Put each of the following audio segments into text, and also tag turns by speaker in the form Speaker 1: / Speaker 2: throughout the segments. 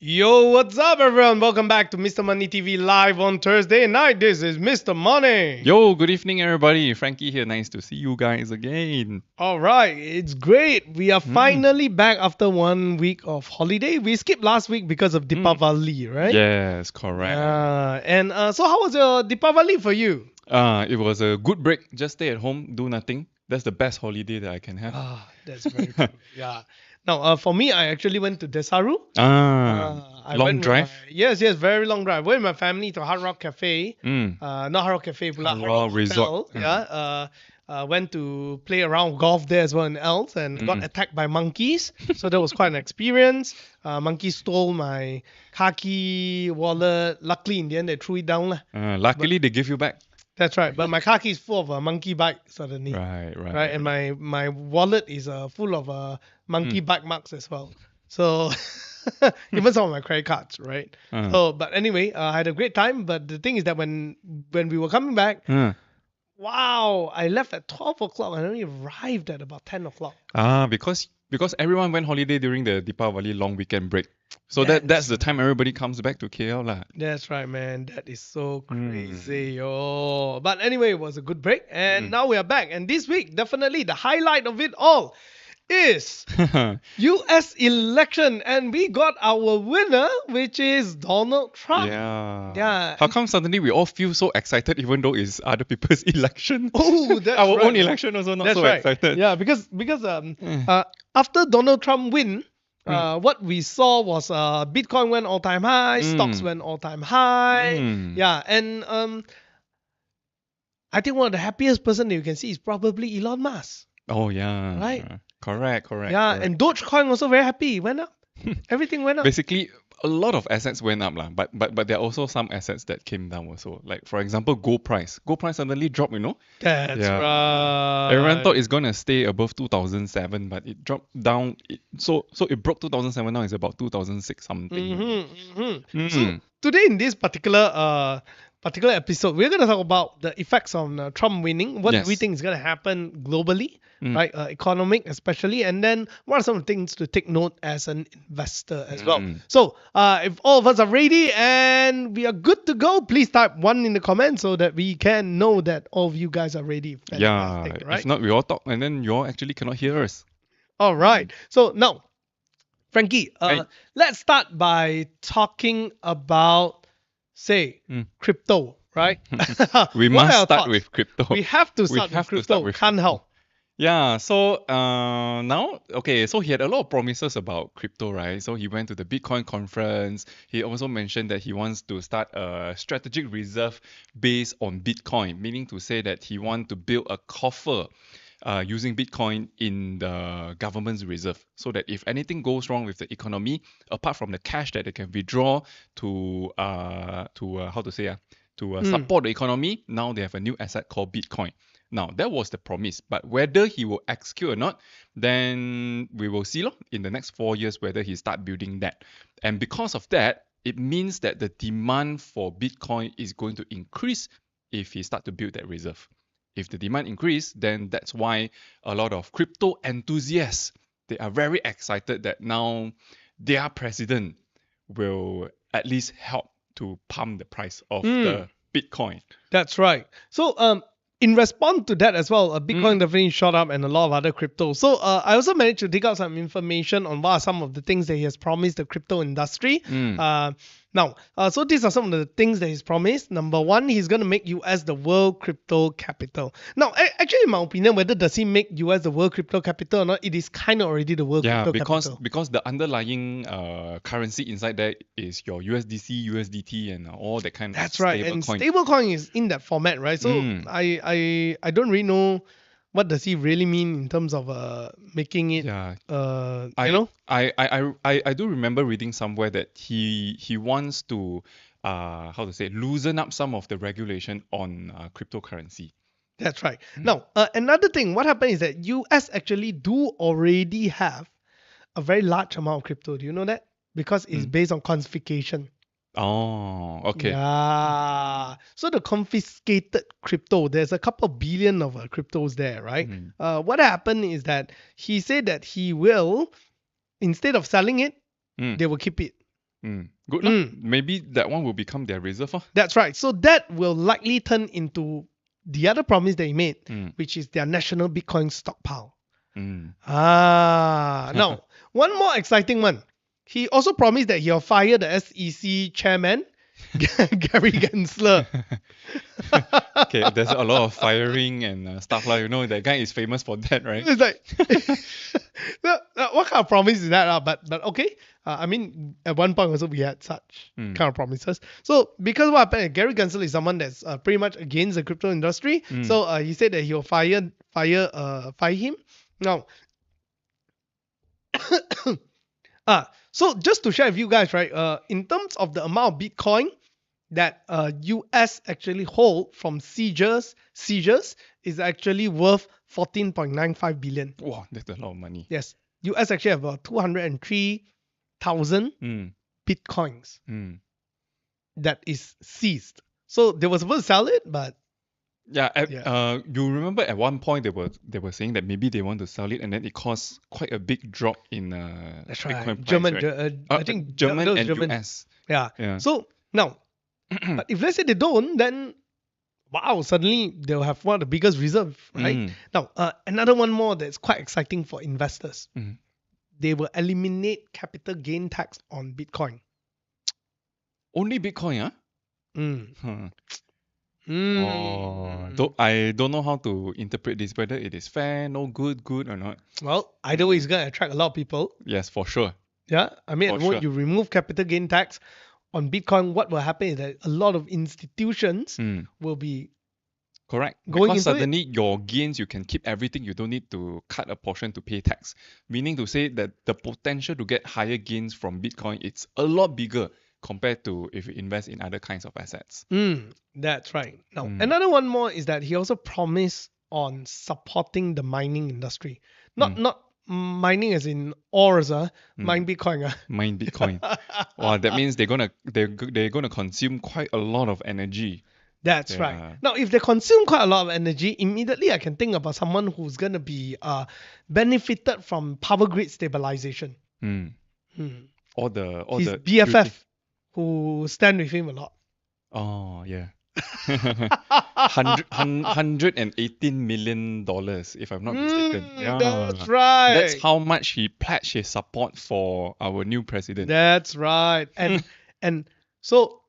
Speaker 1: Yo, what's up, everyone? Welcome back to Mr. Money TV live on Thursday night. This is Mr. Money.
Speaker 2: Yo, good evening, everybody. Frankie here. Nice to see you guys again.
Speaker 1: All right, it's great. We are finally back after 1 week of holiday. We skipped last week because of Deepavali, right?
Speaker 2: Yes, correct.
Speaker 1: So how was your Deepavali for you?
Speaker 2: It was a good break. Just stay at home, do nothing. That's the best holiday that I can have.
Speaker 1: That's very true. Yeah. Now, for me, I actually went to Desaru. I
Speaker 2: Long
Speaker 1: went with
Speaker 2: drive.
Speaker 1: yes, very long drive. Went with my family to Hard Rock Cafe. Not Hard Rock Cafe, pula, Hard Rock
Speaker 2: Resort.
Speaker 1: Hotel. Yeah. Went to play around golf there as well in Els and got attacked by monkeys. So that was quite an experience. Monkeys stole my khaki wallet. Luckily, in the end, they threw it down.
Speaker 2: Luckily, they give you back.
Speaker 1: That's right. But my khaki is full of a monkey bite suddenly.
Speaker 2: Right.
Speaker 1: And my wallet is full of monkey bite marks as well. So even some of my credit cards, right? So, but anyway, I had a great time. But the thing is that when we were coming back, wow, I left at 12 o'clock and only arrived at about 10 o'clock.
Speaker 2: Because everyone went holiday during the Deepavali long weekend break. So that's the time everybody comes back to KL lah.
Speaker 1: That's right, man. That is so crazy, yo. But anyway, it was a good break, and now we are back. And this week, definitely the highlight of it all is U.S. election, and we got our winner, which is Donald Trump.
Speaker 2: Yeah. How come suddenly we all feel so excited, even though it's other people's election?
Speaker 1: Oh, that's
Speaker 2: our
Speaker 1: right.
Speaker 2: own election also not
Speaker 1: That's
Speaker 2: so
Speaker 1: right.
Speaker 2: excited.
Speaker 1: Yeah, because after Donald Trump win, what we saw was Bitcoin went all time high, stocks went all time high. Yeah, and I think one of the happiest person that you can see is probably Elon Musk.
Speaker 2: Oh yeah.
Speaker 1: Right.
Speaker 2: Correct.
Speaker 1: Yeah, and Dogecoin also very happy. Went up. Everything went up.
Speaker 2: Basically, a lot of assets went up lah, but there are also some assets that came down also. Like for example, gold price. Gold price suddenly dropped,
Speaker 1: That's
Speaker 2: Yeah.
Speaker 1: right.
Speaker 2: Everyone thought it's gonna stay above 2007, but it dropped down. So it broke 2007. Now it's about 2006 something.
Speaker 1: So today in this particular episode, we're gonna talk about the effects of Trump winning. What do we
Speaker 2: Yes.
Speaker 1: think is gonna happen globally, right? Economic especially, and then what are some of the things to take note as an investor as well. So if all of us are ready and we are good to go, please type 1 in the comments so that we can know that all of you guys are ready.
Speaker 2: Yeah.
Speaker 1: Fantastic, right?
Speaker 2: If not, we all talk and then you all actually cannot hear us.
Speaker 1: All right. So now, Frankie,
Speaker 2: Right.
Speaker 1: let's start by talking about, say, crypto, right?
Speaker 2: We
Speaker 1: What are
Speaker 2: must
Speaker 1: your
Speaker 2: start
Speaker 1: thoughts?
Speaker 2: with crypto.
Speaker 1: We have to
Speaker 2: We
Speaker 1: start
Speaker 2: have to
Speaker 1: with
Speaker 2: start
Speaker 1: crypto.
Speaker 2: with
Speaker 1: Can't help.
Speaker 2: Yeah, so so he had a lot of promises about crypto, right? So he went to the Bitcoin conference. He also mentioned that he wants to start a strategic reserve based on Bitcoin, meaning to say that he wants to build a coffer using Bitcoin in the government's reserve, so that if anything goes wrong with the economy, apart from the cash that they can withdraw to support the economy, now they have a new asset called Bitcoin. Now, that was the promise, but whether he will execute or not, then we will see in the next 4 years whether he start building that. And because of that, it means that the demand for Bitcoin is going to increase if he start to build that reserve. If the demand increase, then that's why a lot of crypto enthusiasts, they are very excited that now their president will at least help to pump the price of the Bitcoin.
Speaker 1: That's right. So in response to that as well, Bitcoin definitely shot up and a lot of other crypto. So I also managed to dig out some information on what are some of the things that he has promised the crypto industry. So these are some of the things that he's promised. Number 1, he's going to make US the world crypto capital. Now, actually, in my opinion, whether does he make US the world crypto capital or not, it is kind of already the world crypto capital.
Speaker 2: Because the underlying currency inside there is your USDC, USDT, and all that kind of
Speaker 1: That's right.
Speaker 2: stable
Speaker 1: And
Speaker 2: coin.
Speaker 1: stablecoin is in that format, right? So I don't really know what does he really mean in terms of making it.
Speaker 2: Yeah.
Speaker 1: I
Speaker 2: I do remember reading somewhere that he wants to loosen up some of the regulation on cryptocurrency.
Speaker 1: That's right. Now, another thing, what happened is that US actually do already have a very large amount of crypto. Do you know that? Because it's based on confiscation.
Speaker 2: Oh, okay.
Speaker 1: Yeah. So the confiscated crypto, there's a couple billion of cryptos there, right? What happened is that he said that he will, instead of selling it, they will keep it.
Speaker 2: Good lah. Maybe that one will become their reserve.
Speaker 1: That's right. So that will likely turn into the other promise they made, which is their national Bitcoin stockpile. Now, one more exciting one. He also promised that he'll fire the SEC chairman, Gary Gensler.
Speaker 2: Okay, there's a lot of firing and stuff like, that guy is famous for that, right?
Speaker 1: It's like, what kind of promise is that? But okay. I mean, at one point also we had such kind of promises. So because what happened, Gary Gensler is someone that's pretty much against the crypto industry. So he said that he'll fire him. Now, so just to share with you guys, right? In terms of the amount of Bitcoin that US actually hold from seizures is actually worth 14.95 billion.
Speaker 2: Wow, that's a lot of money.
Speaker 1: Yes, US actually have about 203,000 Bitcoins that is seized. So they were supposed to sell it, but
Speaker 2: you remember at one point they were saying that maybe they want to sell it, and then it caused quite a big drop in
Speaker 1: that's
Speaker 2: Bitcoin
Speaker 1: right.
Speaker 2: price,
Speaker 1: German,
Speaker 2: right?
Speaker 1: I think
Speaker 2: German and
Speaker 1: German.
Speaker 2: US.
Speaker 1: Yeah. So now, but if let's say they don't, then wow, suddenly they'll have one of the biggest reserve, right? Now, another one more that's quite exciting for investors. They will eliminate capital gain tax on Bitcoin.
Speaker 2: Only Bitcoin, I don't know how to interpret this, whether it is fair, no good or not.
Speaker 1: Well, either way, it's going to attract a lot of people.
Speaker 2: Yes, for sure.
Speaker 1: Yeah, I mean, when you remove capital gain tax on Bitcoin, what will happen is that a lot of institutions will be
Speaker 2: correct.
Speaker 1: Going
Speaker 2: because
Speaker 1: into
Speaker 2: suddenly your gains, you can keep everything. You don't need to cut a portion to pay tax. Meaning to say that the potential to get higher gains from Bitcoin, it's a lot bigger compared to if you invest in other kinds of assets.
Speaker 1: That's right. Now, another one more is that he also promised on supporting the mining industry. Not mining as in ores, mine Bitcoin.
Speaker 2: Mine Bitcoin. Wow, that means they're gonna consume quite a lot of energy.
Speaker 1: That's right. Now, if they consume quite a lot of energy, immediately I can think about someone who's gonna be benefited from power grid stabilization.
Speaker 2: All the
Speaker 1: BFF, who stand with him a lot.
Speaker 2: Oh yeah. $118 million, if I'm not mistaken. Yeah,
Speaker 1: that's right.
Speaker 2: That's how much he pledged his support for our new president.
Speaker 1: That's right. And so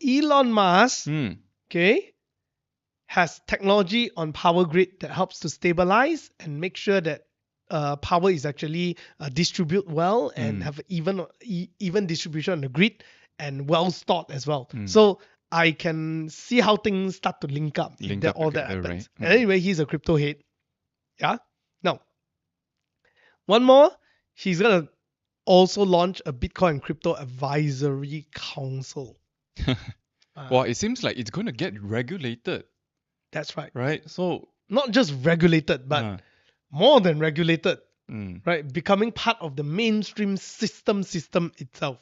Speaker 1: Elon Musk, has technology on power grid that helps to stabilize and make sure that power is actually distribute well and have even distribution on the grid and well stored as well. So I can see how things start to link up. All that happens.
Speaker 2: Right.
Speaker 1: And anyway, he's a crypto head. Yeah. Now, one more. He's gonna also launch a Bitcoin crypto advisory council.
Speaker 2: Well, it seems like it's going to get regulated.
Speaker 1: That's right.
Speaker 2: Right. So
Speaker 1: not just regulated, but more than regulated. Right. Becoming part of the mainstream system itself.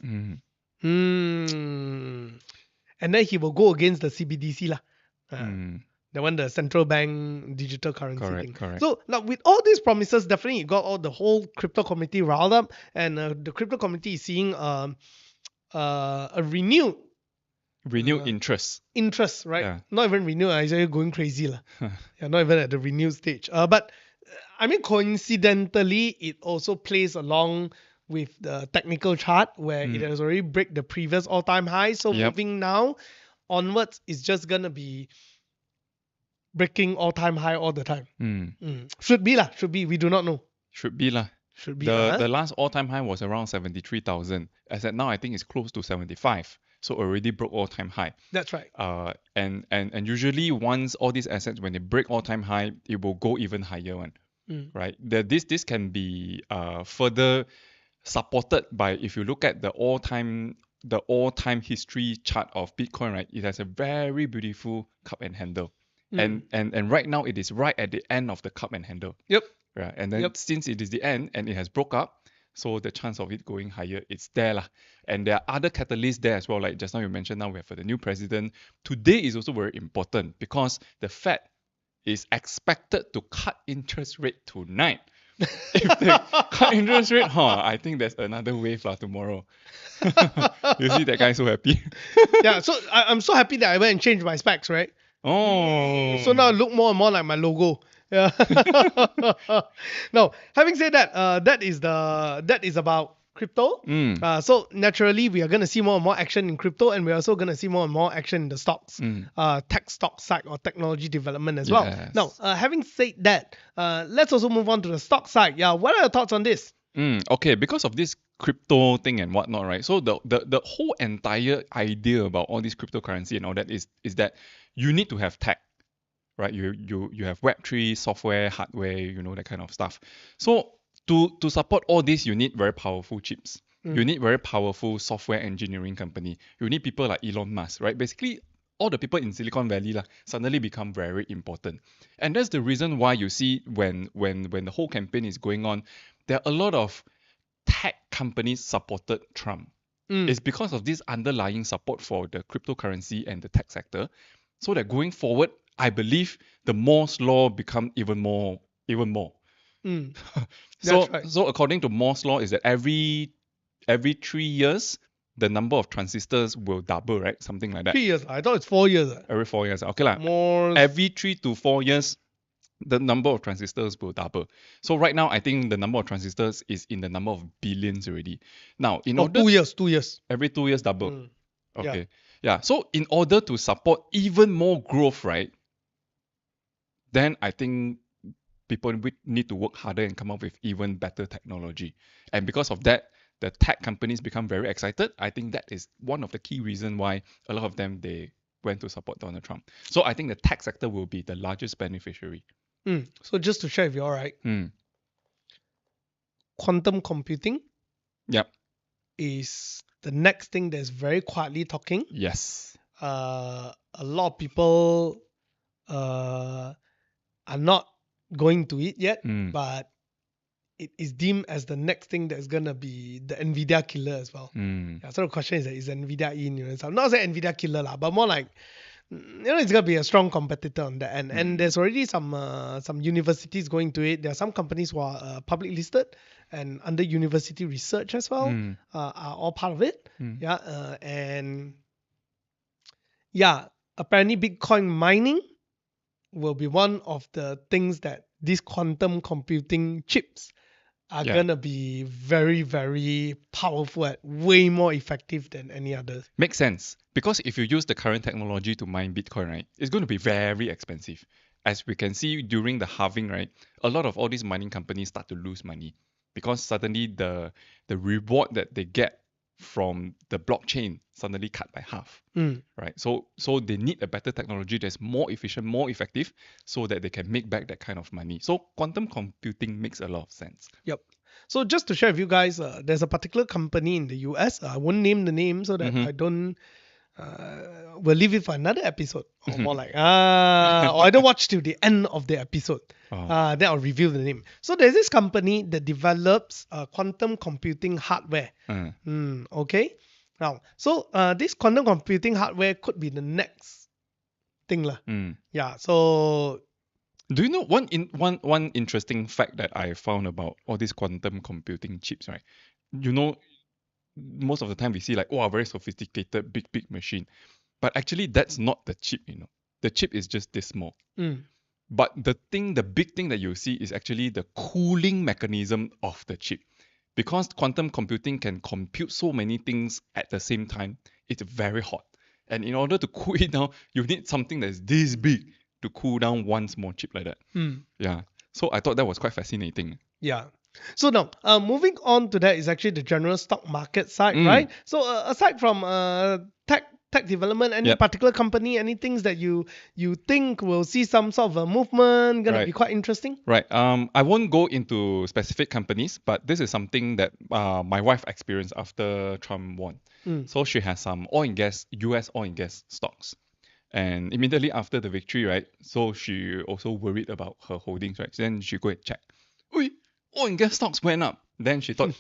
Speaker 1: And then he will go against the CBDC lah. The one, the central bank digital currency thing.
Speaker 2: Correct.
Speaker 1: So now with all these promises, definitely it got all the whole crypto community riled up, and the crypto community is seeing a renewed
Speaker 2: interest.
Speaker 1: Interest, right?
Speaker 2: Yeah.
Speaker 1: Not even renewed, it's actually going crazy lah. Yeah, not even at the renewed stage. But I mean, coincidentally, it also plays along with the technical chart where it has already break the previous all-time high. So moving now onwards, it's just gonna be breaking all-time high all the time. Should be. We do not know.
Speaker 2: Should be lah.
Speaker 1: Should be.
Speaker 2: The last all-time high was around 73,000. As at now, I think it's close to 75. So already broke all-time high.
Speaker 1: That's right.
Speaker 2: And usually once all these assets, when they break all-time high, it will go even higher one. Right. This can be further supported by, if you look at the all-time history chart of Bitcoin, right? It has a very beautiful cup and handle. And right now it is right at the end of the cup and handle.
Speaker 1: Yep.
Speaker 2: Right. And then since it is the end and it has broke up, so the chance of it going higher, it's there lah. And there are other catalysts there as well. Like just now you mentioned, now we have the new president. Today is also very important because the Fed is expected to cut interest rate tonight. If they cut interest rate, I think there's another wave tomorrow. You see that guy so happy.
Speaker 1: Yeah, so I'm so happy that I went and changed my specs, right?
Speaker 2: Oh.
Speaker 1: So now it look more and more like my logo. Yeah. Now, having said that, that is about crypto. So naturally, we are going to see more and more action in crypto, and we're also going to see more and more action in the stocks, tech stock side or technology development as well.
Speaker 2: Yes.
Speaker 1: Now, having said that, let's also move on to the stock side. Yeah, what are your thoughts on this?
Speaker 2: Okay, because of this crypto thing and whatnot, right? So the whole entire idea about all this cryptocurrency and all that is that you need to have tech, right? You have Web3, software, hardware, that kind of stuff. So to support all this, you need very powerful chips. You need very powerful software engineering company. You need people like Elon Musk, right? Basically, all the people in Silicon Valley suddenly become very important. And that's the reason why you see when the whole campaign is going on, there are a lot of tech companies supported Trump. It's because of this underlying support for the cryptocurrency and the tech sector. So that going forward, I believe the Moore's law become even more.
Speaker 1: That's right.
Speaker 2: So according to Moore's law, is that every 3 years, the number of transistors will double, right? Something like that.
Speaker 1: 3 years. I thought it's 4 years.
Speaker 2: Every 4 years. Okay lah.
Speaker 1: More.
Speaker 2: Every 3 to 4 years, the number of transistors will double. So right now, I think the number of transistors is in the number of billions already. Now, in order
Speaker 1: 2 years, 2 years.
Speaker 2: every 2 years double.
Speaker 1: Yeah.
Speaker 2: Okay. Yeah. So in order to support even more growth, right? Then I think people need to work harder and come up with even better technology. And because of that, the tech companies become very excited. I think that is one of the key reasons why a lot of them they went to support Donald Trump. So I think the tech sector will be the largest beneficiary.
Speaker 1: So just to share with you, all right,
Speaker 2: Mm.
Speaker 1: quantum computing
Speaker 2: Yep.
Speaker 1: is the next thing that's very quietly talking.
Speaker 2: Yes.
Speaker 1: A lot of people are not going to it yet, but it is deemed as the next thing that's gonna be the Nvidia killer as well. Yeah, so the question is Nvidia in? So I'm not saying Nvidia killer lah, but more like it's gonna be a strong competitor on that end. And there's already some universities going to it. There are some companies who are public listed and under university research as well are all part of it. Yeah, and yeah, apparently Bitcoin mining will be one of the things that these quantum computing chips are gonna be very, very powerful and way more effective than any others.
Speaker 2: Makes sense. Because if you use the current technology to mine Bitcoin, right, it's going to be very expensive. As we can see during the halving, right, a lot of all these mining companies start to lose money because suddenly the reward that they get from the blockchain suddenly cut by half. Right? So they need a better technology that's more efficient, more effective, so that they can make back that kind of money. So quantum computing makes a lot of sense.
Speaker 1: Yep. So just to share with you guys, there's a particular company in the US. I won't name the name so that I don't. We'll leave it for another episode, or more like, or I don't watch till the end of the episode. Then I'll reveal the name. So there's this company that develops quantum computing hardware. Okay. Now, so this quantum computing hardware could be the next thing lah. Yeah. So.
Speaker 2: Do you know one interesting fact that I found about all these quantum computing chips, right? You know, most of the time we see like, oh, a very sophisticated, big machine. But actually that's not the chip, The chip is just this small. But the big thing that you see is actually the cooling mechanism of the chip. Because quantum computing can compute so many things at the same time, it's very hot. And in order to cool it down, you need something that's this big to cool down one small chip like that. Yeah. So I thought that was quite fascinating.
Speaker 1: Yeah. So now, moving on to that is actually the general stock market side, right? So aside from tech development, any particular company, any things that you think will see some sort of a movement, gonna be quite interesting?
Speaker 2: Right. I won't go into specific companies, but this is something that my wife experienced after Trump won. So she has some US oil and gas stocks. And immediately after the victory, right? So she also worried about her holdings, right? Then she go and check. Oil and gas stocks went up. Then she thought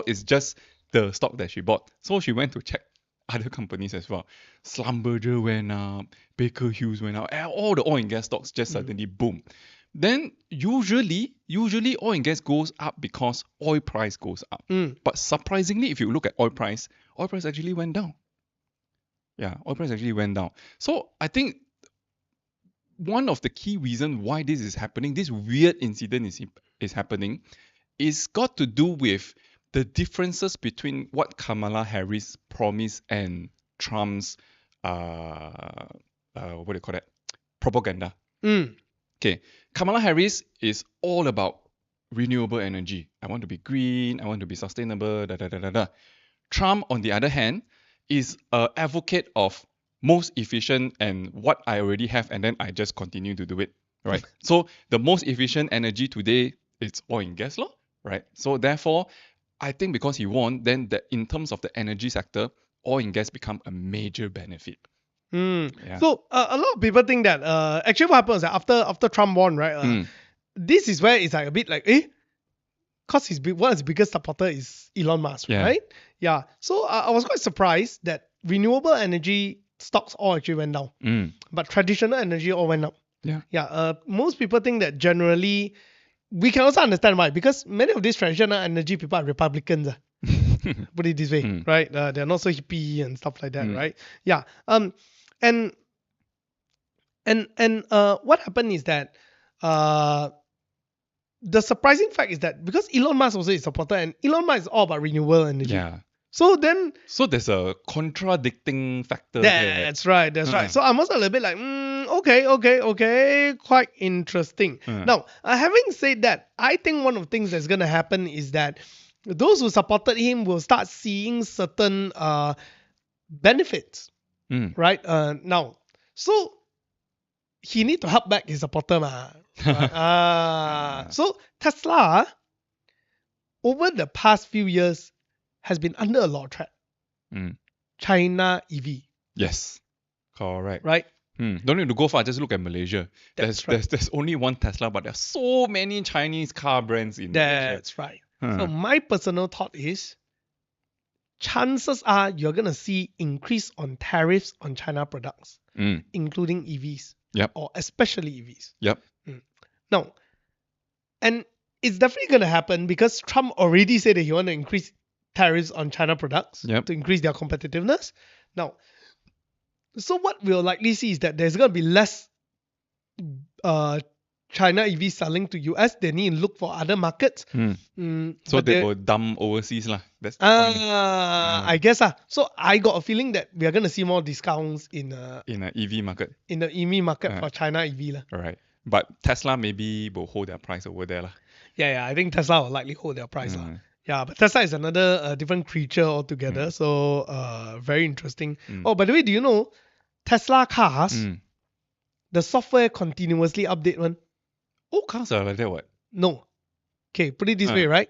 Speaker 2: it's just the stock that she bought. So she went to check other companies as well. Schlumberger went up, Baker Hughes went up, all the oil and gas stocks just suddenly boom. then usually oil and gas goes up because oil price goes up. But surprisingly, if you look at oil price actually went down. Yeah, oil price actually went down. So I think one of the key reasons why this is happening, this weird incident is happening, is got to do with the differences between what Kamala Harris promised and Trump's what do you call that? Propaganda. Okay, Kamala Harris is all about renewable energy. I want to be green. I want to be sustainable. Da da da da da. Trump, on the other hand, is an advocate of most efficient and what I already have, and then I just continue to do it. Right. So the most efficient energy today is oil and gas, law. Right. So therefore, I think because he won, then that in terms of the energy sector, oil and gas become a major benefit. Yeah.
Speaker 1: So a lot of people think that actually what happens is that after Trump won, right? This is where it's like a bit like because one of his biggest supporter is Elon Musk,
Speaker 2: Yeah.
Speaker 1: right? Yeah. So I was quite surprised that renewable energy stocks all actually went down, but traditional energy all went up.
Speaker 2: Yeah.
Speaker 1: Yeah. Most people think that generally, we can also understand why, because many of these traditional energy people are Republicans. Put it this way, right? They're not so hippie and stuff like that, right? Yeah. And what happened is that the surprising fact is that because Elon Musk also is a supporter, and Elon Musk is all about renewable energy.
Speaker 2: Yeah.
Speaker 1: So then
Speaker 2: So there's a contradicting factor there.
Speaker 1: that's right. So I'm also a little bit like, okay, quite interesting. Now, having said that, I think one of the things that's gonna happen is that those who supported him will start seeing certain benefits, right? Now, so he need to help back his supporter, right? So Tesla, over the past few years, has been under a lot of threat. China EV.
Speaker 2: Yes. Correct.
Speaker 1: Right?
Speaker 2: Don't need to go far, just look at Malaysia. There's only one Tesla, but there's so many Chinese car brands in Malaysia.
Speaker 1: That's right. So my personal thought is, chances are you're going to see increase on tariffs on China products, including EVs.
Speaker 2: Yep.
Speaker 1: Or especially EVs.
Speaker 2: Yep.
Speaker 1: Now, and it's definitely going to happen because Trump already said that he want to increase tariffs on China products to increase their competitiveness. Now, so what we'll likely see is that there's going to be less China EV selling to US. They need to look for other markets.
Speaker 2: So they will dump overseas lah. That's the point.
Speaker 1: I guess. So I got a feeling that we are going to see more discounts in
Speaker 2: an EV market.
Speaker 1: In the EV market for China EV.
Speaker 2: All right. But Tesla maybe will hold their price over there lah.
Speaker 1: Yeah, I think Tesla will likely hold their price. Yeah, but Tesla is another different creature altogether. So very interesting. Oh, by the way, do you know Tesla cars, the software continuously update one?
Speaker 2: All cars are like that, what?
Speaker 1: No. Okay, put it this way, right?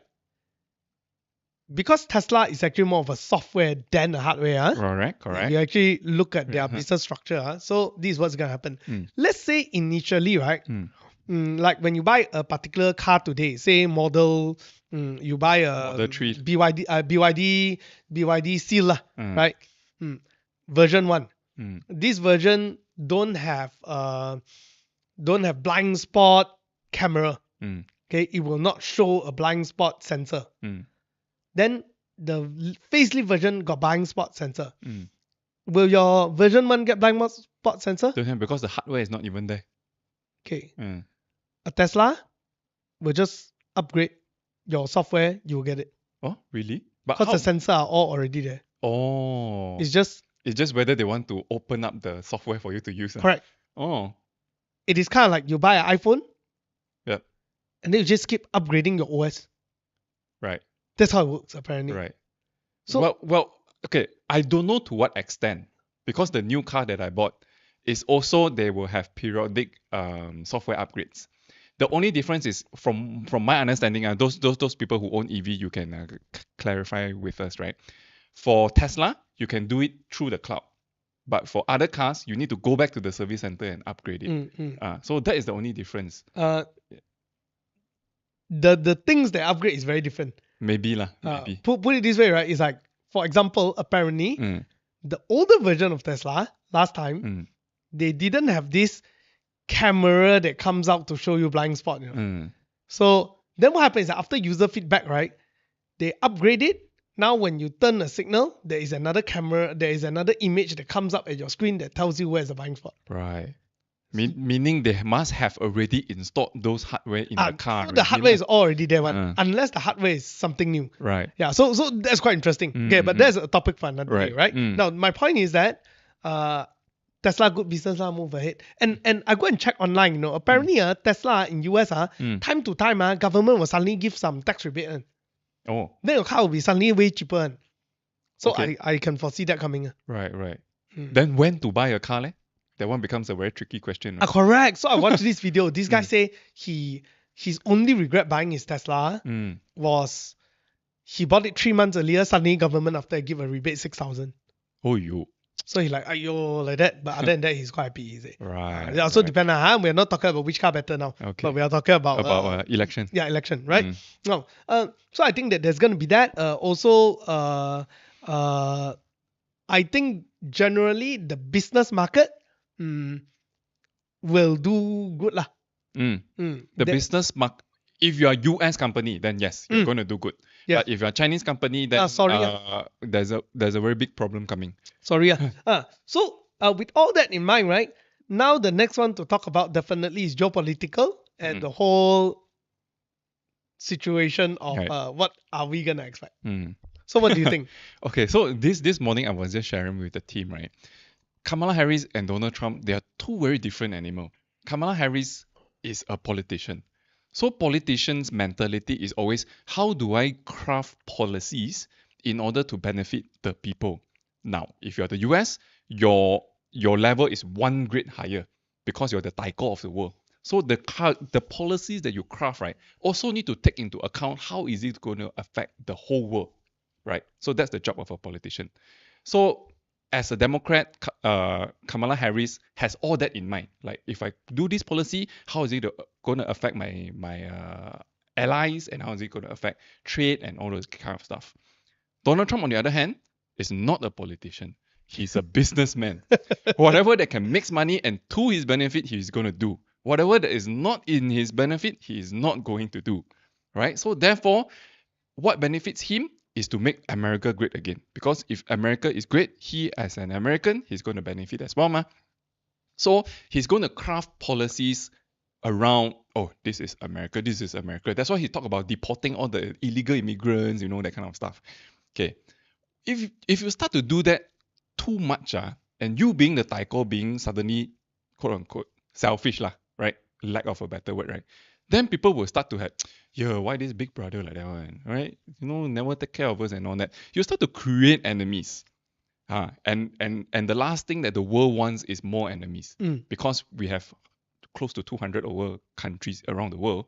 Speaker 1: Because Tesla is actually more of a software than a hardware.
Speaker 2: Correct.
Speaker 1: You actually look at their business structure. So this is what's going to happen. Let's say initially, right? Like when you buy a particular car today, say model, you buy a
Speaker 2: Model 3.
Speaker 1: BYD Seal, right? Version 1. This version don't have blind spot camera. Okay, it will not show a blind spot sensor. Then the facelift version got blind spot sensor. Will your version 1 get blind spot sensor?
Speaker 2: Don't have, because the hardware is not even there.
Speaker 1: Okay. A Tesla will just upgrade your software, you will get it.
Speaker 2: Oh, really? But
Speaker 1: because the sensors are all already there.
Speaker 2: Oh.
Speaker 1: It's just
Speaker 2: whether they want to open up the software for you to use.
Speaker 1: Correct.
Speaker 2: Oh.
Speaker 1: It is kind of like you buy an iPhone.
Speaker 2: Yep.
Speaker 1: And then you just keep upgrading your OS.
Speaker 2: Right.
Speaker 1: That's how it works, apparently.
Speaker 2: Right. So well, okay. I don't know to what extent, because the new car that I bought is also, they will have periodic software upgrades. The only difference is, from my understanding, those people who own EV, you can clarify with us, right? For Tesla, you can do it through the cloud. But for other cars, you need to go back to the service center and upgrade it. So that is the only difference.
Speaker 1: The things they upgrade is very different.
Speaker 2: Maybe lah. Maybe.
Speaker 1: Put it this way, right? It's like, for example, apparently, the older version of Tesla, last time, they didn't have this camera that comes out to show you blind spot. So then what happens is that after user feedback, right? They upgrade it. Now when you turn a signal, there is another camera, there is another image that comes up at your screen that tells you where's the blind spot.
Speaker 2: Right. Meaning they must have already installed those hardware in the car.
Speaker 1: So the hardware is already there,
Speaker 2: Uh.
Speaker 1: unless the hardware is something new.
Speaker 2: Right.
Speaker 1: Yeah, so that's quite interesting. Okay, but that's a topic for another day, right? Now my point is that Tesla good business move ahead. And I go and check online, apparently Tesla in US time to time government will suddenly give some tax rebate.
Speaker 2: Oh.
Speaker 1: Then your car will be suddenly way cheaper. So
Speaker 2: Okay.
Speaker 1: I can foresee that coming.
Speaker 2: Right. Then when to buy a car leh? That one becomes a very tricky question. Right?
Speaker 1: Correct. So I watched this video. This guy say his only regret buying his Tesla was he bought it 3 months earlier. Suddenly government after give a rebate 6,000.
Speaker 2: Oh you.
Speaker 1: So he like ayo like that. But other than that he's quite happy. Is it?
Speaker 2: Right.
Speaker 1: It also depends. We're not talking about which car better now.
Speaker 2: Okay.
Speaker 1: But we are talking about
Speaker 2: election.
Speaker 1: Yeah, election, right? No. So I think that there's gonna be that. I think generally the business market will do good lah.
Speaker 2: The business market, if you're a US company, then yes, you're going to do good.
Speaker 1: Yeah.
Speaker 2: But if you're a Chinese company, then there's a very big problem coming.
Speaker 1: Sorry. So with all that in mind, right? Now the next one to talk about definitely is geopolitical and the whole situation of what are we gonna expect. So what do you think?
Speaker 2: Okay, so this morning I was just sharing with the team, right? Kamala Harris and Donald Trump, they are two very different animals. Kamala Harris is a politician. So politicians' mentality is always, how do I craft policies in order to benefit the people? Now, if you're the US, your level is one grade higher because you're the tyco of the world. So the policies that you craft, right, also need to take into account how is it going to affect the whole world, right? So that's the job of a politician. So as a Democrat, Kamala Harris has all that in mind. Like, if I do this policy, how is it going to affect my allies, and how is it going to affect trade and all those kind of stuff? Donald Trump, on the other hand, is not a politician. He's a businessman. Whatever that can make money and to his benefit, he's going to do. Whatever that is not in his benefit, he is not going to do. Right? So therefore, what benefits him is to make America great again. Because if America is great, he as an American, he's going to benefit as well. So he's going to craft policies around, oh, this is America, this is America. That's why he talked about deporting all the illegal immigrants, that kind of stuff. Okay. If you start to do that too much, and you being the tyco being suddenly, quote unquote, selfish, right? Lack of a better word, right? Then people will start to have, why this big brother like that one, right? Never take care of us and all that. You start to create enemies. And the last thing that the world wants is more enemies. Because we have close to 200 over countries around the world.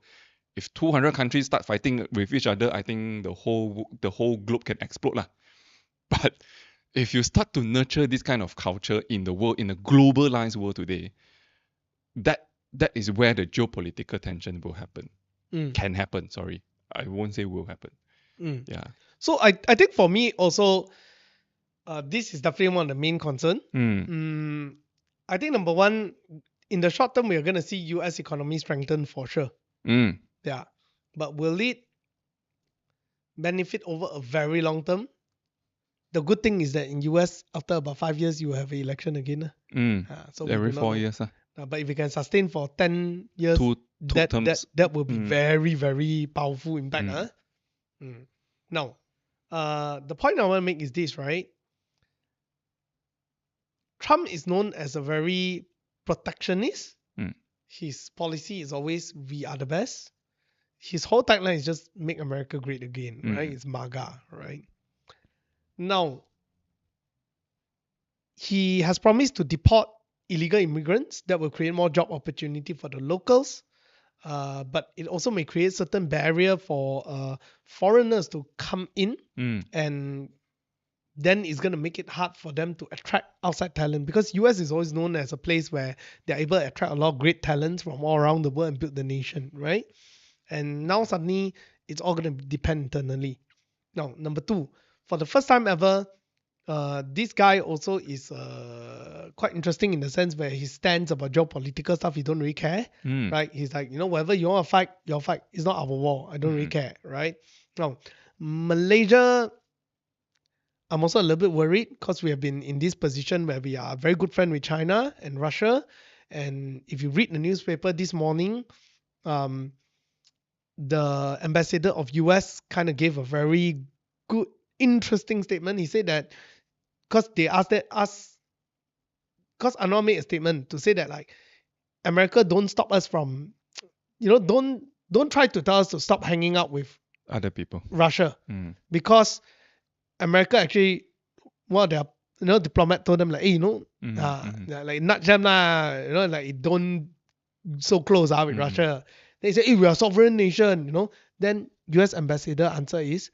Speaker 2: If 200 countries start fighting with each other, I think the whole globe can explode. But if you start to nurture this kind of culture in the world, in a globalized world today, that is where the geopolitical tension will happen. Can happen, sorry. I won't say will happen. Yeah.
Speaker 1: So I think for me also, this is definitely one of the main concern. I think number one, in the short term, we are going to see US economy strengthen for sure. Yeah. But will it benefit over a very long term? The good thing is that in US, after about 5 years, you have an election again.
Speaker 2: So every 4 years.
Speaker 1: But if we can sustain for 10 years,
Speaker 2: two terms.
Speaker 1: that will be very, very powerful impact. Now, the point I want to make is this, right? Trump is known as a very protectionist. His policy is always, we are the best. His whole tagline is just make America great again, right? It's MAGA, right? Now, he has promised to deport illegal immigrants. That will create more job opportunity for the locals. But it also may create certain barrier for foreigners to come in, and then it's going to make it hard for them to attract outside talent, because US is always known as a place where they're able to attract a lot of great talents from all around the world and build the nation, right? And now suddenly it's all going to depend internally. Now, number two, for the first time ever, this guy also is quite interesting in the sense where he stands about geopolitical stuff. He don't really care, right? He's like, whatever you want to fight, your fight. It's not our war. I don't really care, right? Now, Malaysia, I'm also a little bit worried because we have been in this position where we are a very good friend with China and Russia. And if you read the newspaper this morning, um, the ambassador of US kind of gave a very good, interesting statement. He said that because they asked us, because Anwar made a statement to say that like America don't stop us from, don't try to tell us to stop hanging out with
Speaker 2: Other people.
Speaker 1: Russia because America actually, one of their diplomat told them like, hey, like nudge them lah, like don't so close with Russia. They say, hey, we are a sovereign nation, Then US ambassador answer is,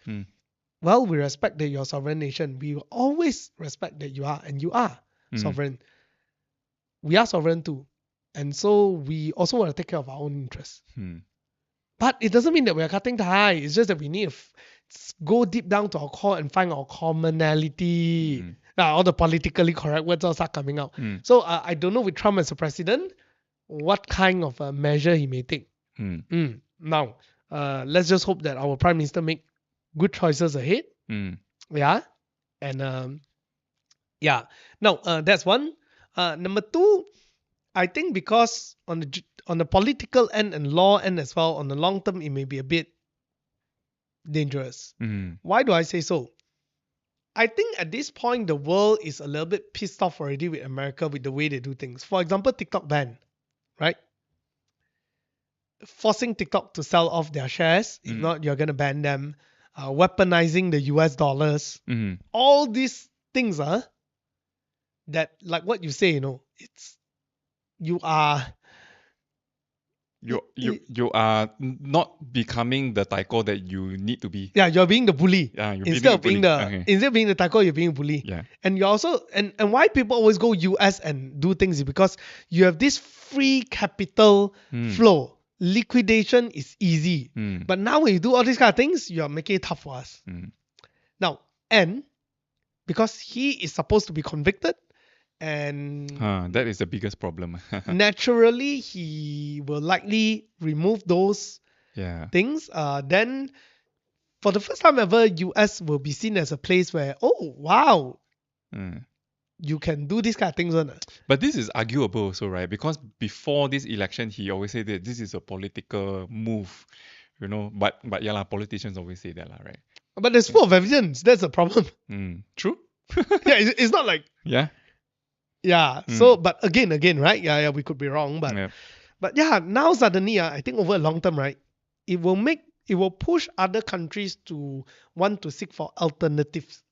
Speaker 1: well, we respect that you're a sovereign nation. We will always respect that you are, and you are sovereign. We are sovereign too. And so we also want to take care of our own interests. But it doesn't mean that we are cutting ties. It's just that we need to go deep down to our core and find our commonality. All the politically correct words all start coming out. So I don't know with Trump as a president, what kind of a measure he may take. Now, let's just hope that our prime minister make good choices ahead. Yeah. And yeah. Now, that's one. Number two, I think because on the political end and law end as well, on the long term, it may be a bit dangerous. Why do I say so? I think at this point, the world is a little bit pissed off already with America with the way they do things. For example, TikTok ban, right? Forcing TikTok to sell off their shares. If not, you're going to ban them. Weaponizing the US dollars. All these things are that, like what you say, it's you are
Speaker 2: not becoming the taiko that you need to be.
Speaker 1: Yeah, you're being the bully.
Speaker 2: Yeah, you're
Speaker 1: instead of
Speaker 2: being
Speaker 1: the taiko, you're being a bully.
Speaker 2: Yeah.
Speaker 1: And you're also and why people always go US and do things is because you have this free capital flow. Liquidation is easy. But now when you do all these kind of things, you're making it tough for us. Now, and because he is supposed to be convicted, and
Speaker 2: that is the biggest problem.
Speaker 1: naturally he will likely remove those things. Then for the first time ever, US will be seen as a place where, oh wow, you can do these kind of things.
Speaker 2: But this is arguable also, right? Because before this election, he always said that this is a political move, But yeah, politicians always say that, right?
Speaker 1: But there's full of evidence. That's the problem.
Speaker 2: True.
Speaker 1: Yeah, it's not like yeah. So, but again, right? Yeah, we could be wrong, but yeah, now suddenly, I think over a long term, right, it will push other countries to want to seek for alternatives.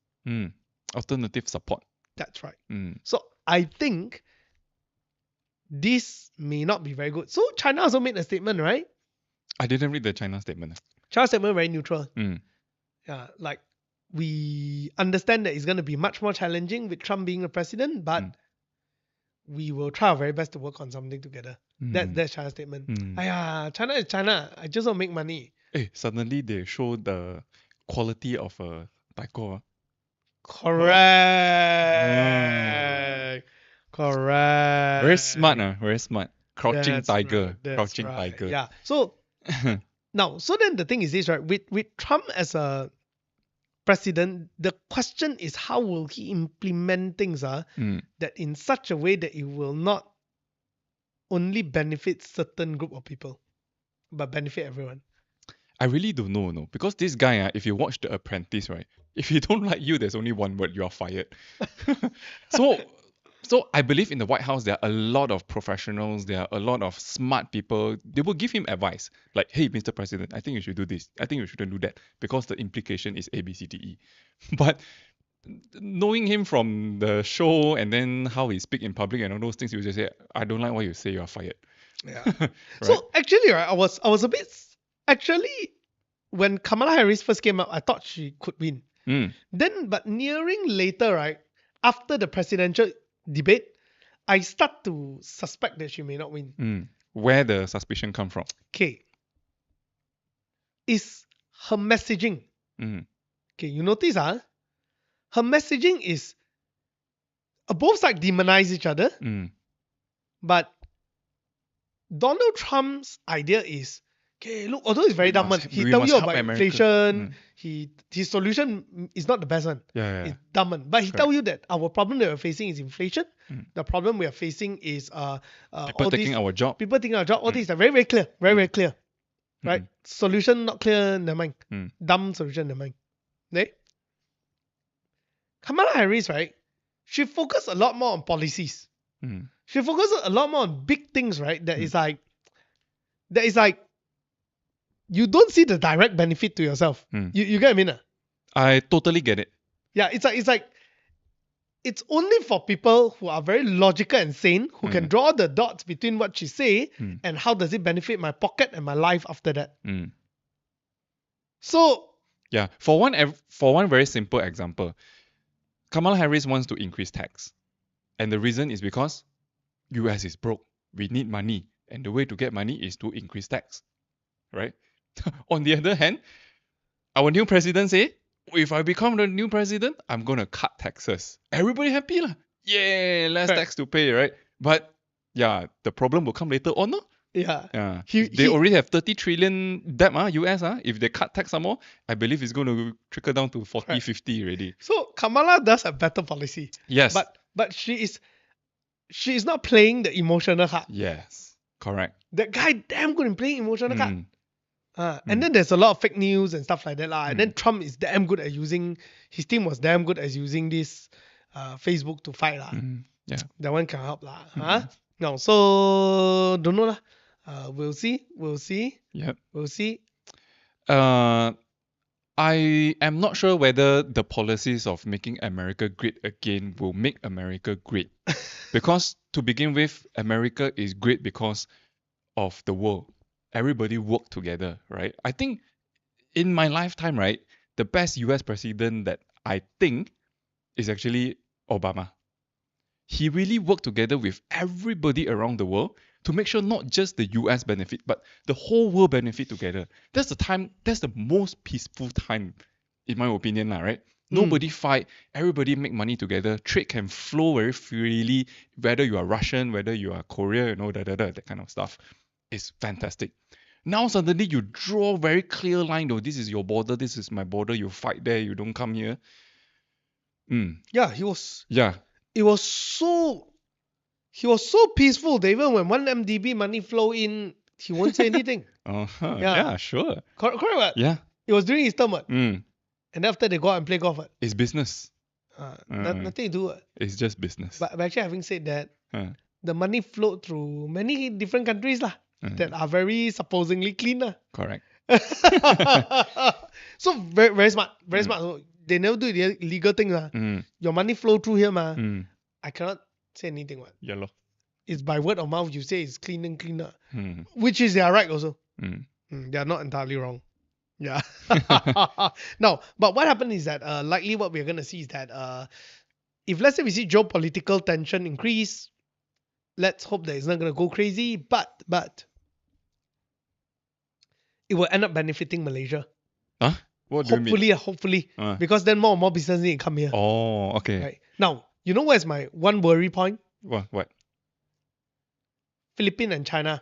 Speaker 2: Alternative support.
Speaker 1: That's right. So I think this may not be very good. So China also made a statement, right?
Speaker 2: I didn't read the China statement.
Speaker 1: China's statement very neutral. Yeah, like we understand that it's going to be much more challenging with Trump being the president, but we will try our very best to work on something together. That's China's statement. China is China. I just want to make money.
Speaker 2: Suddenly they show the quality of a taiko.
Speaker 1: Correct. Correct.
Speaker 2: Very smart, very smart. Crouching tiger.
Speaker 1: Crouching tiger. Yeah. So now, so then the thing is this, right? With Trump as a president, the question is how will he implement things that in such a way that it will not only benefit certain group of people, but benefit everyone.
Speaker 2: I really don't know, no, because this guy, if you watch The Apprentice, right, if he don't like you, there's only one word: you are fired. So I believe in the White House, there are a lot of professionals, there are a lot of smart people. They will give him advice like, hey, Mr. President, I think you should do this. I think you shouldn't do that because the implication is A, B, C, D, E. But knowing him from the show and then how he speak in public and all those things, he will just say, I don't like what you say, you are fired.
Speaker 1: Yeah. Right? So actually, right, I was a bit, when Kamala Harris first came up, I thought she could win. Then, but nearing later, right, after the presidential debate, I start to suspect that she may not win.
Speaker 2: Where the suspicion come from?
Speaker 1: Okay. Is her messaging. Okay, you notice, her her messaging is both sides demonize each other, but Donald Trump's idea is, okay, look, although it's very dumb, he tell you about inflation, his solution is not the best one. It's dumb one. But he tell you that our problem that we're facing is inflation. The problem we are facing is
Speaker 2: people taking our job.
Speaker 1: People taking our job. All these are very, very clear. Very, very clear. Right? Solution not clear, never mind. Dumb solution, never mind. Okay? Kamala Harris, right? She focused a lot more on policies. She focused a lot more on big things, right? That is like you don't see the direct benefit to yourself. You get what I mean?
Speaker 2: I totally get it.
Speaker 1: Yeah, it's like it's only for people who are very logical and sane, who can draw the dots between what she say and how does it benefit my pocket and my life after that. So
Speaker 2: yeah, for one very simple example, Kamala Harris wants to increase tax. And the reason is because US is broke. We need money. And the way to get money is to increase tax. Right? On the other hand, our new president say, if I become the new president, I'm going to cut taxes. Everybody happy lah. Yeah, less tax to pay, right? But yeah, the problem will come later on. No?
Speaker 1: Yeah.
Speaker 2: They already have 30 trillion debt, US. If they cut tax some more, I believe it's going to trickle down to 40, 50 already.
Speaker 1: So Kamala does a better policy.
Speaker 2: Yes.
Speaker 1: But she is not playing the emotional card.
Speaker 2: Yes, correct.
Speaker 1: That guy damn good in playing emotional card. And then there's a lot of fake news and stuff like that. And then Trump is damn good at his team was damn good at using this Facebook to fight.
Speaker 2: Yeah.
Speaker 1: That one can help. No, so don't know. We'll see.
Speaker 2: Yep.
Speaker 1: We'll see.
Speaker 2: I am not sure whether the policies of making America great again will make America great. Because to begin with, America is great because of the world. Everybody work together, right? I think in my lifetime, right, the best US president that I think is actually Obama. He really worked together with everybody around the world to make sure not just the US benefit, but the whole world benefit together. That's the most peaceful time, in my opinion, right? Nobody fight, everybody make money together, trade can flow very freely, whether you are Russian, whether you are Korea, that kind of stuff. It's fantastic. Now suddenly you draw very clear line, though, this is your border, this is my border, you fight there, you don't come here.
Speaker 1: Yeah, he was so peaceful that even when one MDB money flow in, he won't say anything.
Speaker 2: Yeah, sure.
Speaker 1: Correct what?
Speaker 2: Yeah.
Speaker 1: It was during his term. And after they go out and play golf.
Speaker 2: It's business.
Speaker 1: Nothing to do.
Speaker 2: It's just business.
Speaker 1: But actually, having said that, the money flowed through many different countries that are very supposedly clean.
Speaker 2: Correct.
Speaker 1: So very, very smart. Very smart. So they never do the illegal thing. Your money flow through here. I cannot say anything.
Speaker 2: Yeah,
Speaker 1: it's by word of mouth. You say it's clean and cleaner, which is their right also. They are not entirely wrong. Yeah. No, but what happened is that likely what we're going to see is that if let's say we see geopolitical tension increase, let's hope that it's not going to go crazy, but it will end up benefiting Malaysia.
Speaker 2: Huh? What do you mean?
Speaker 1: Hopefully, because then more and more business need to come here.
Speaker 2: Oh, okay.
Speaker 1: Right. Now, you know where's my one worry point?
Speaker 2: What?
Speaker 1: Philippines and China.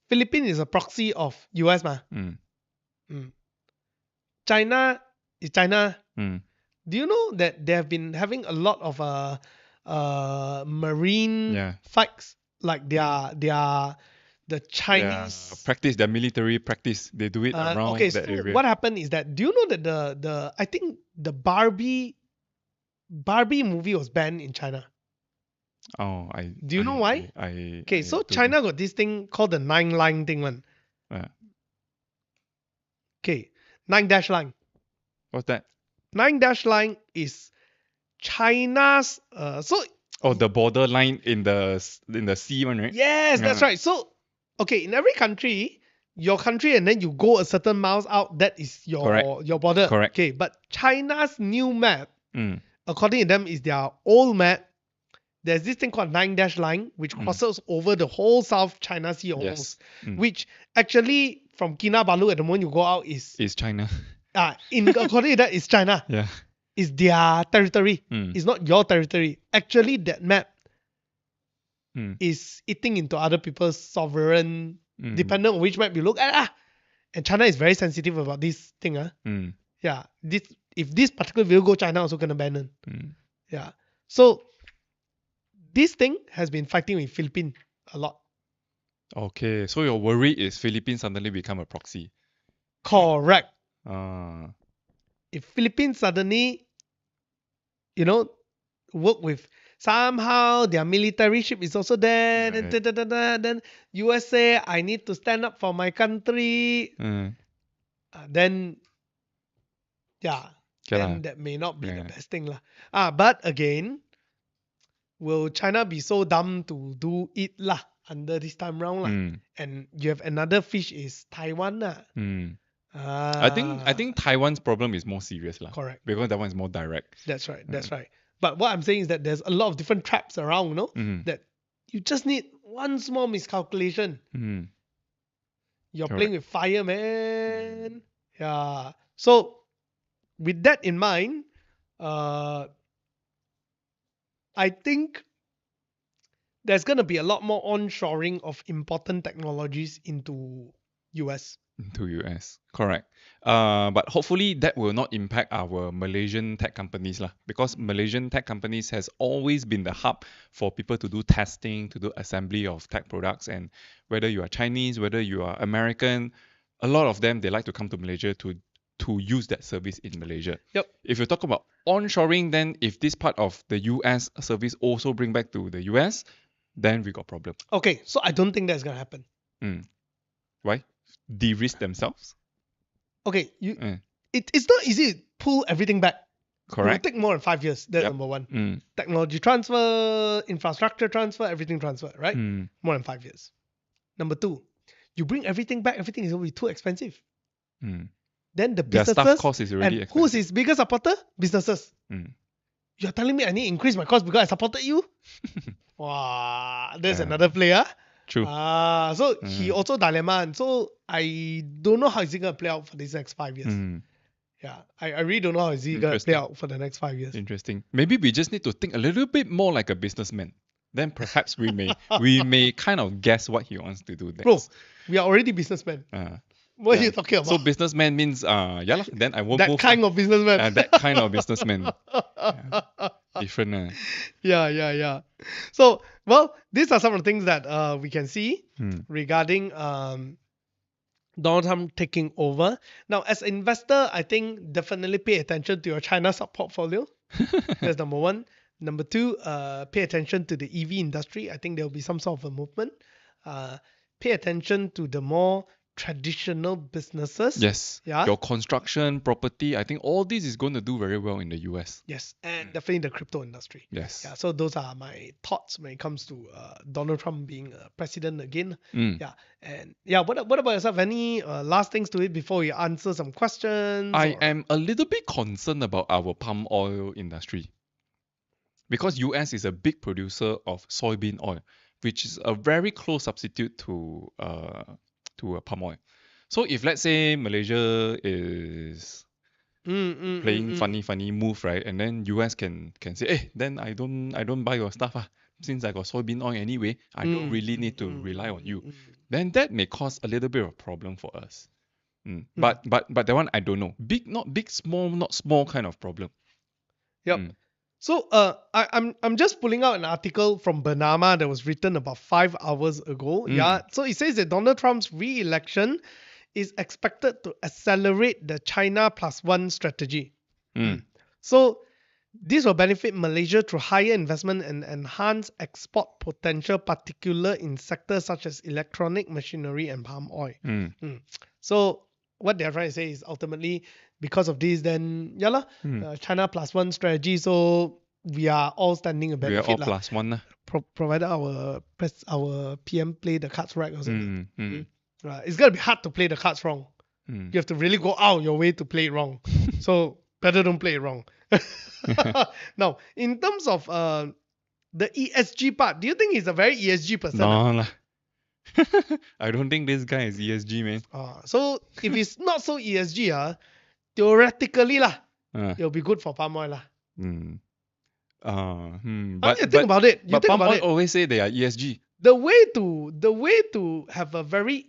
Speaker 1: Philippines is a proxy of US. China is China. Do you know that they have been having a lot of marine fights? Like the Chinese
Speaker 2: practice, their military practice. They do it around that area.
Speaker 1: What happened is that, do you know that the I think the Barbie movie was banned in China?
Speaker 2: Oh,
Speaker 1: do you know why? So China got this thing called the 9-line thing one. Okay, 9-line.
Speaker 2: What's that?
Speaker 1: 9-line is China's
Speaker 2: the border line in the sea one, right?
Speaker 1: Yes, that's right. So okay, in every country, your country, and then you go a certain miles out, that is your border.
Speaker 2: Correct.
Speaker 1: Okay, but China's new map, according to them, is their old map. There's this thing called 9-line, which crosses over the whole South China Sea almost, which actually from Kinabalu at the moment you go out is
Speaker 2: China.
Speaker 1: According to that, it's China.
Speaker 2: Yeah.
Speaker 1: It's their territory.
Speaker 2: Mm.
Speaker 1: It's not your territory. Actually, that map
Speaker 2: Mm.
Speaker 1: is eating into other people's sovereign,
Speaker 2: Mm.
Speaker 1: depending on which map you look at. And China is very sensitive about this thing.
Speaker 2: Mm.
Speaker 1: Yeah. If this particular video go, China also gonna ban it.
Speaker 2: Mm.
Speaker 1: Yeah. So this thing has been fighting with Philippines a lot.
Speaker 2: Okay, so your worry is Philippines suddenly become a proxy.
Speaker 1: Correct.
Speaker 2: Ah.
Speaker 1: If Philippines suddenly, work with somehow their military ship is also there,
Speaker 2: Right.
Speaker 1: then USA, I need to stand up for my country,
Speaker 2: Mm.
Speaker 1: then yeah,
Speaker 2: Okay lah.
Speaker 1: then that may not be the
Speaker 2: Yeah.
Speaker 1: best thing lah. But again, will China be so dumb to do it lah under this time round lah?
Speaker 2: Mm.
Speaker 1: And you have another fish is Taiwan lah.
Speaker 2: Mm. I think Taiwan's problem is more serious lah.
Speaker 1: Correct.
Speaker 2: Because that one is more direct.
Speaker 1: That's right. That's right. But what I'm saying is that there's a lot of different traps around,
Speaker 2: Mhm.
Speaker 1: that you just need one small miscalculation.
Speaker 2: Mm.
Speaker 1: You're
Speaker 2: Correct.
Speaker 1: playing with fire, man. Yeah. So with that in mind, I think there's gonna be a lot more onshoring of important technologies into US.
Speaker 2: To US. Correct. But hopefully that will not impact our Malaysian tech companies lah. Because Malaysian tech companies has always been the hub for people to do testing, to do assembly of tech products. And whether you are Chinese, whether you are American, a lot of them, they like to come to Malaysia to use that service in Malaysia.
Speaker 1: Yep.
Speaker 2: If you talk about onshoring, then if this part of the US service also bring back to the US, then we got problem.
Speaker 1: Okay, so I don't think that's gonna happen.
Speaker 2: Why? De-risk themselves?
Speaker 1: Okay,
Speaker 2: Mm.
Speaker 1: it's not easy to pull everything back. It will
Speaker 2: Correct.
Speaker 1: take more than 5 years. That's
Speaker 2: Yep.
Speaker 1: number one.
Speaker 2: Mm.
Speaker 1: Technology transfer, infrastructure transfer, everything transfer, right?
Speaker 2: Mm.
Speaker 1: More than 5 years. Number two, you bring everything back, everything is going to be too expensive.
Speaker 2: Mm.
Speaker 1: Then the
Speaker 2: Their
Speaker 1: businesses,
Speaker 2: staff cost is already
Speaker 1: and who's
Speaker 2: expensive.
Speaker 1: his biggest supporter? Businesses.
Speaker 2: Mm.
Speaker 1: You're telling me I need to increase my cost because I supported you? Wow, there's
Speaker 2: Yeah.
Speaker 1: another player.
Speaker 2: True.
Speaker 1: So he also dilemma. And so I don't know how is he going to play out for these next 5 years.
Speaker 2: Mm.
Speaker 1: Yeah, I really don't know how is he going to play
Speaker 2: Interesting.
Speaker 1: out for the next 5 years.
Speaker 2: Interesting. Maybe we just need to think a little bit more like a businessman. Then perhaps we may kind of guess what he wants to do next.
Speaker 1: Bro, we are already businessmen. What are
Speaker 2: yeah.
Speaker 1: you talking about?
Speaker 2: So businessman means yeah lah, then I won't
Speaker 1: that
Speaker 2: go
Speaker 1: kind of businessman.
Speaker 2: that kind of businessman. Yeah. Different.
Speaker 1: Yeah. So, well, these are some of the things that we can see
Speaker 2: Hmm.
Speaker 1: regarding Donald Trump taking over. Now, as an investor, I think definitely pay attention to your China sub portfolio. That's number one. Number two, pay attention to the EV industry. I think there will be some sort of a movement. Pay attention to the more traditional businesses.
Speaker 2: Yes.
Speaker 1: Yeah.
Speaker 2: Your construction, property, I think all this is going to do very well in the US.
Speaker 1: Yes, and definitely the crypto industry.
Speaker 2: Yes.
Speaker 1: Yeah, so those are my thoughts when it comes to Donald Trump being president again.
Speaker 2: Mm.
Speaker 1: Yeah, and yeah, what about yourself? Any last things to it before we answer some questions?
Speaker 2: I am a little bit concerned about our palm oil industry. Because US is a big producer of soybean oil, which is a very close substitute to palm oil. So if let's say Malaysia is playing funny move, right, and then US can say, hey, then I don't buy your stuff since I got soybean oil anyway, I don't really need to rely on you. Then that may cause a little bit of a problem for us. But that one I don't know. Not big, small, not small kind of problem.
Speaker 1: Yep. So I'm just pulling out an article from Bernama that was written about 5 hours ago. Yeah. So it says that Donald Trump's re-election is expected to accelerate the China plus one strategy. So this will benefit Malaysia through higher investment and enhance export potential, particularly in sectors such as electronic machinery and palm oil. So what they're trying to say is ultimately because of this, then China plus one strategy. So we are all standing a benefit.
Speaker 2: We are all plus one.
Speaker 1: Provided our PM play the cards right or something. It's gonna be hard to play the cards wrong. You have to really go out your way to play it wrong. So better don't play it wrong. Now, in terms of the ESG part, do you think he's a very ESG person?
Speaker 2: No lah. I don't think this guy is ESG, man.
Speaker 1: So if he's not so ESG, theoretically lah,
Speaker 2: Uh,
Speaker 1: it'll be good for palm oil lah.
Speaker 2: mm,
Speaker 1: You think about it. You
Speaker 2: but
Speaker 1: think
Speaker 2: palm
Speaker 1: about
Speaker 2: oil
Speaker 1: it.
Speaker 2: always say they are ESG.
Speaker 1: The way to have a very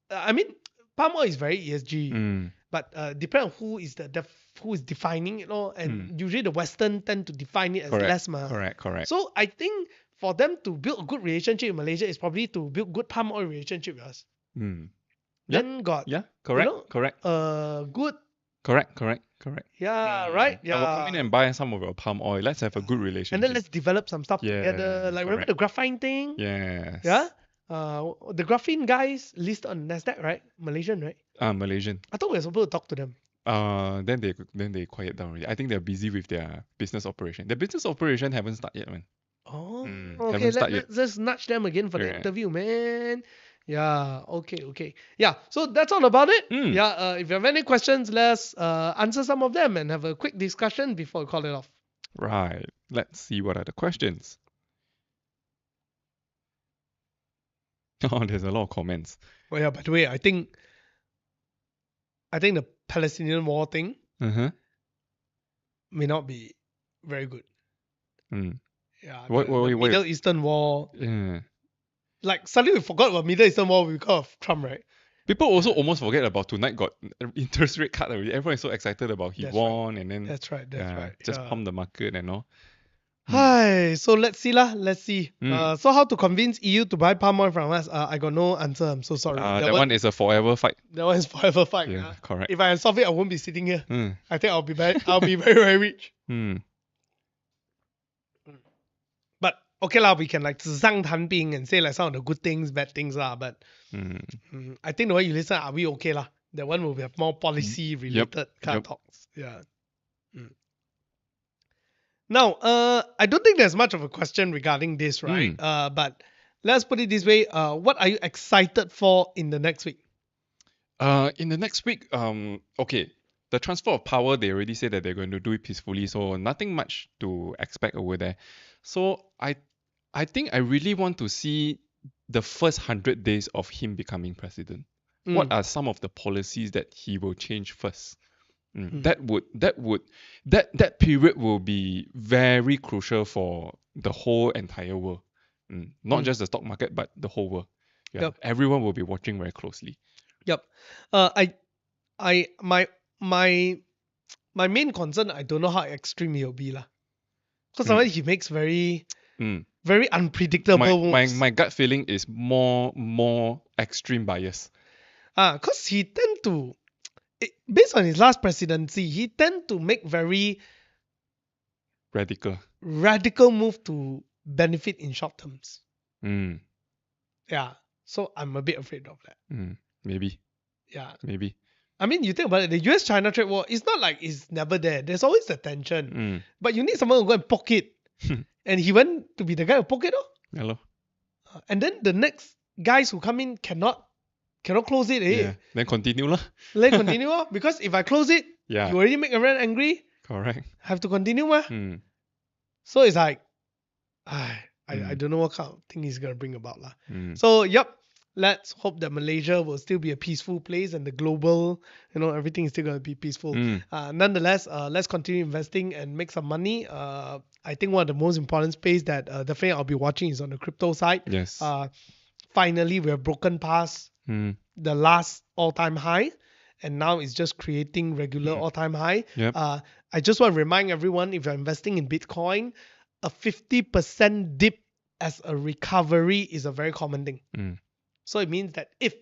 Speaker 1: I mean, palm oil is very ESG,
Speaker 2: Mm,
Speaker 1: but depend on who is who is defining it, and usually the Western tend to define it as
Speaker 2: correct,
Speaker 1: less, ma.
Speaker 2: correct.
Speaker 1: So I think for them to build a good relationship in Malaysia is probably to build good palm oil relationship with us.
Speaker 2: Mm. Yeah,
Speaker 1: Then got
Speaker 2: yeah, correct.
Speaker 1: good,
Speaker 2: Correct.
Speaker 1: yeah, right,
Speaker 2: I will come in
Speaker 1: yeah.
Speaker 2: and buy some of your palm oil. Let's have a good
Speaker 1: And
Speaker 2: relationship.
Speaker 1: then let's develop some stuff together.
Speaker 2: Yeah,
Speaker 1: Like remember the graphene thing?
Speaker 2: Yes.
Speaker 1: Yeah. The graphene guys listed on Nasdaq, right? Malaysian, right?
Speaker 2: Malaysian.
Speaker 1: I thought we were supposed to talk to them.
Speaker 2: Then they quiet down already. I think they're busy with their business operation. Their business operation haven't started yet, man.
Speaker 1: Oh,
Speaker 2: haven't
Speaker 1: okay.
Speaker 2: started yet.
Speaker 1: Let's just nudge them again for the
Speaker 2: Yeah.
Speaker 1: interview, man. Yeah. Okay. Yeah. So that's all about it. Yeah. If you have any questions, let's answer some of them and have a quick discussion before we call it off.
Speaker 2: Right. Let's see what are the questions. Oh, there's a lot of comments.
Speaker 1: Oh yeah. By the way, I think the Palestinian war thing
Speaker 2: Uh-huh.
Speaker 1: may not be very good.
Speaker 2: Mm.
Speaker 1: Yeah.
Speaker 2: Wait.
Speaker 1: Middle Eastern war.
Speaker 2: Yeah.
Speaker 1: Like suddenly we forgot about Middle Eastern war because of Trump, right?
Speaker 2: People also almost forget about tonight got interest rate cut already. Everyone is so excited about he
Speaker 1: That's
Speaker 2: won and then
Speaker 1: That's right.
Speaker 2: just pump the market and all.
Speaker 1: Hi. So let's see lah. Let's see. So how to convince EU to buy palm oil from us? I got no answer. I'm so sorry.
Speaker 2: That one is a forever fight.
Speaker 1: That one is forever fight.
Speaker 2: Yeah, correct.
Speaker 1: If I solve it, I won't be sitting here.
Speaker 2: Mm.
Speaker 1: I think I'll be very very rich.
Speaker 2: Mm.
Speaker 1: But okay lah, we can like 纸上谈兵 and say like some of the good things, bad things lah. But I think the way you listen, are we okay lah? That one will have more policy related kind of talks. Yeah. Now, I don't think there's much of a question regarding this, right? But let's put it this way. What are you excited for in the next week?
Speaker 2: In the next week, okay, the transfer of power, they already said that they're going to do it peacefully, so nothing much to expect over there. So I think I really want to see the first 100 days of him becoming president. What are some of the policies that he will change first? That period will be very crucial for the whole entire world. Not just the stock market, but the whole world. Yeah.
Speaker 1: Yep.
Speaker 2: Everyone will be watching very closely.
Speaker 1: Yep. My main concern, I don't know how extreme he'll be lah. Because sometimes he makes very unpredictable moves.
Speaker 2: My gut feeling is more extreme bias.
Speaker 1: Because he tend to, based on his last presidency, he tend to make very radical move to benefit in short terms. Yeah. So I'm a bit afraid of that.
Speaker 2: Maybe.
Speaker 1: Yeah.
Speaker 2: Maybe.
Speaker 1: I mean, you think about it, the US-China trade war, it's not like it's never there. There's always the tension. But you need someone to go and poke it. And he went to be the guy who poke it.
Speaker 2: Hello.
Speaker 1: And then the next guys who come in cannot close it.
Speaker 2: Yeah. Then continue lah.
Speaker 1: Let continue because if I close it, you already make everyone angry.
Speaker 2: Correct.
Speaker 1: Have to continue So it's like, I don't know what kind of thing he's gonna bring about lah. So let's hope that Malaysia will still be a peaceful place and the global, everything is still gonna be peaceful. Nonetheless, let's continue investing and make some money. I think one of the most important space that definitely I'll be watching is on the crypto side.
Speaker 2: Yes.
Speaker 1: Finally, we have broken past the last all-time high, and now it's just creating regular all-time high. I just want to remind everyone, if you're investing in Bitcoin, a 50% dip as a recovery is a very common thing. So it means that if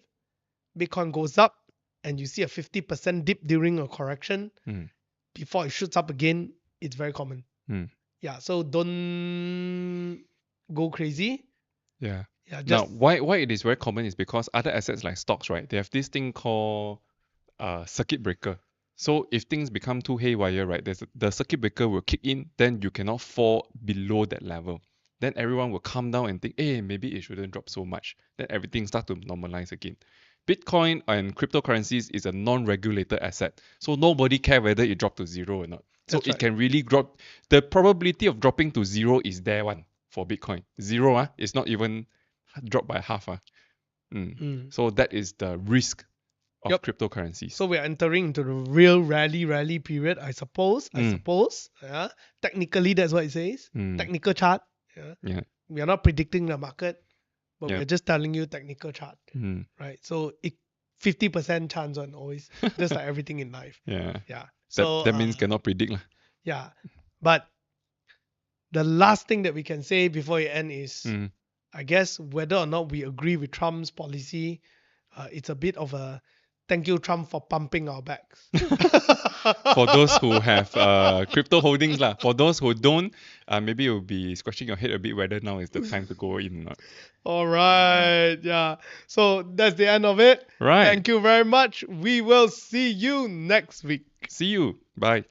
Speaker 1: Bitcoin goes up and you see a 50% dip during a correction, before it shoots up again, it's very common. Yeah, so don't go crazy.
Speaker 2: Yeah. Now, why it is very common is because other assets like stocks, right? They have this thing called circuit breaker. So if things become too haywire, right, the circuit breaker will kick in, then you cannot fall below that level. Then everyone will calm down and think, hey, maybe it shouldn't drop so much. Then everything starts to normalize again. Bitcoin and cryptocurrencies is a non-regulated asset. So nobody cares whether it dropped to zero or not. So it can really drop. The probability of dropping to zero is there one for Bitcoin. Zero, it's not even dropped by half. So that is the risk of
Speaker 1: Yep.
Speaker 2: cryptocurrencies.
Speaker 1: So we're entering into the real rally period, I suppose. Yeah. Technically, that's what it says. Technical chart. Yeah.
Speaker 2: Yeah.
Speaker 1: We are not predicting the market, but
Speaker 2: Yep.
Speaker 1: we're just telling you technical chart. Right. So 50% chance on always, just like everything in life.
Speaker 2: Yeah.
Speaker 1: Yeah. So
Speaker 2: That means cannot predict lah.
Speaker 1: yeah. But the last thing that we can say before we end is, I guess whether or not we agree with Trump's policy, it's a bit of a thank you, Trump, for pumping our backs.
Speaker 2: For those who have crypto holdings lah. For those who don't, maybe you'll be scratching your head a bit whether now is the time to go in or not.
Speaker 1: All right. Yeah. So that's the end of it.
Speaker 2: Right.
Speaker 1: Thank you very much. We will see you next week.
Speaker 2: See you. Bye.